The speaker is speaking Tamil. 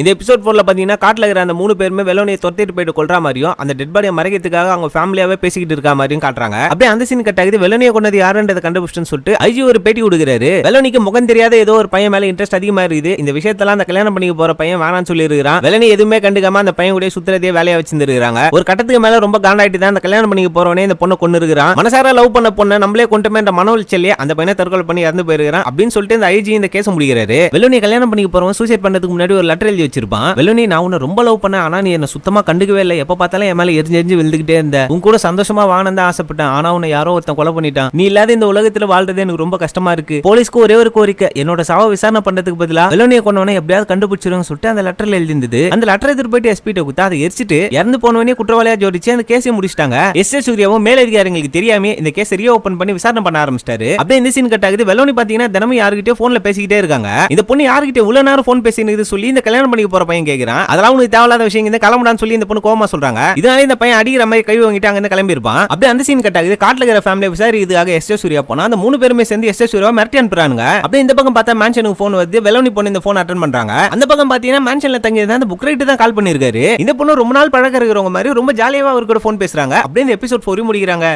இந்த எபிசோட் 4ல பாத்தீங்கன்னா காட்டுல இருக்கிற அந்த 3 பேருமே வெலோனியை தொத்திட்டு போயிட்டு கொல்ற மாதிரியும் அந்த டெட் பாடியை மறைக்கிறதுக்காக அவங்க ஃபேமிலியாவே பேசிக்கிட்டு இருக்க மாதிரியும் காட்டுறாங்க. அப்படியே அந்த சீன் கட் ஆகுது. வெலோனியை கொண்டது யாருன்றதை கண்டுபிடிச்சுன்னு சொல்லிட்டு ஐஜி ஒரு பேட்டி கொடுக்குறாரு. வெலோனிக்கு முகம் தெரியாத ஏதோ ஒரு பையன் மேல இன்ட்ரெஸ்ட் அதிகமா இருக்குது. இந்த விஷயத்தெல்லாம் அந்த கல்யாணம் பண்ணிக்க போற பையன் வேணாம்னு சொல்லி இருக்கிறான். வெலோனி எதுவுமே கண்டுக்காம அந்த பையன் கூட சுத்துறதே வேலையா வச்சிருக்காங்க. ஒரு கட்டத்துக்கு மேல ரொம்ப காண்டாயிட்டு தான் அந்த கல்யாணம் பண்ணிக்க போறவனே இந்த பொண்ணை கொண்டு இருக்கிறான். மனசார லவ் பண்ண பொண்ணை நம்மளே கொண்டுமே என்ற மன உளைச்சல்லே அந்த பையனை தற்கொலை பண்ணி இறந்து போயிருக்கான் அப்படின்னு சொல்லிட்டு இந்த ஐஜி இந்த கேஸ் முடிக்கிறாரு. வெலோனி கல்யாணம் பண்ணிக்க போறவன் சூசைட் பண்றதுக்கு முன்னாடி ஒரு லெட்டர் எழுதி வச்சிருப்பான். வெலோனி, நான் உன்னை ரொம்ப லவ் பண்ணேன், ஆனா நீ என்ன சுத்தமா கண்டுக்கவே இல்லை. எப்ப பார்த்தாலும் என் மேல எரிஞ்சு விழுந்துகிட்டே இருந்த. உன் கூட சந்தோஷமா வாழணும் தான் ஆசைப்பட்டேன், ஆனா உன்னை யாரோ ஒருத்தன் கொலை பண்ணிட்டான். நீ இல்லாத இந்த உலகத்துல வாழ்றது எனக்கு ரொம்ப கஷ்டமா இருக்கு. போலீஸ்க்கு ஒரே ஒரு கோரிக்கை, என்னோட சாவ விசாரணை பண்றதுக்கு பதிலா வெலோனியை கொண்டவனை எப்படியாவது கண்டுபிடிச்சிருன்னு சொல்லிட்டு அந்த லெட்டர்ல எழுதிருந்தது. அந்த லெட்டர் எடுத்து போயிட்டு எஸ்பி கிட்ட கொடுத்தா அதை எரிச்சிட்டு இறந்து போனவனே குற்றவாளியா ஜோடிச்சு அந்த கேஸை முடிச்சிட்டாங்க. எஸ் சூர்யாவும் மேலதிகாரிகளுக்கு தெரியாம இந்த கேஸை ரீஓபன் பண்ணி விசாரணை பண்ண ஆரம்பிச்சிட்டாரு. அப்படியே இந்த சீன் கட் ஆகுது. வெலோனி பாத்தீங்கன்னா தினமும் யாருக்கிட்டே போன்ல பேசிக்கிட்டே இருக்காங்க. இந்த பொண்ணு யாருக்கிட்ட இவ்வளவு நேரம் போன் பேசினது சொல்லி இந்த கல்யாணம் பண்ணிக்க போற பையன் கேக்குறான். அதெல்லாம் உனக்கு தேவையில்லாத விஷயம், இந்த கிளம்புடான்னு சொல்லி இந்த பொண்ணு கோவமா சொல்றாங்க. இதனால இந்த பையன் அடிக்கிற மாதிரி கை வாங்கிட்டு அங்க கிளம்பி இருப்பான். அப்படியே அந்த சீன் கட் ஆகுது. காட்டுல இருக்கிற ஃபேமிலி விசாரிக்கிறதுக்காக எஸ் சூர்யா போனா அந்த 3 பேருமே சேர்ந்து எஸ் சூர்யா மிரட்டி அனுப்புறாங்க. அப்படியே இந்த பக்கம் பார்த்தா மேன்ஷனுக்கு போன் வருது. வெலோனி பொண்ணு இந்த போன் அட்டெண்ட் பண்றாங்க. அந்த பக்கம் பாத்தீங்கன்னா மேன்ஷன்ல தங்கி அந்த புக் ரைட் தான் கால் பண்ணிருக்காரு. இந்த பொண்ணு ரொம்ப நாள் பழக்க இருக்கிறவங்க மாதிரி ரொம்ப ஜாலியாவா அவர் கூட போன் பேசுறாங்க. அப்படியே இந்த எபிசோட் 4 முடிக்கிறாங்க.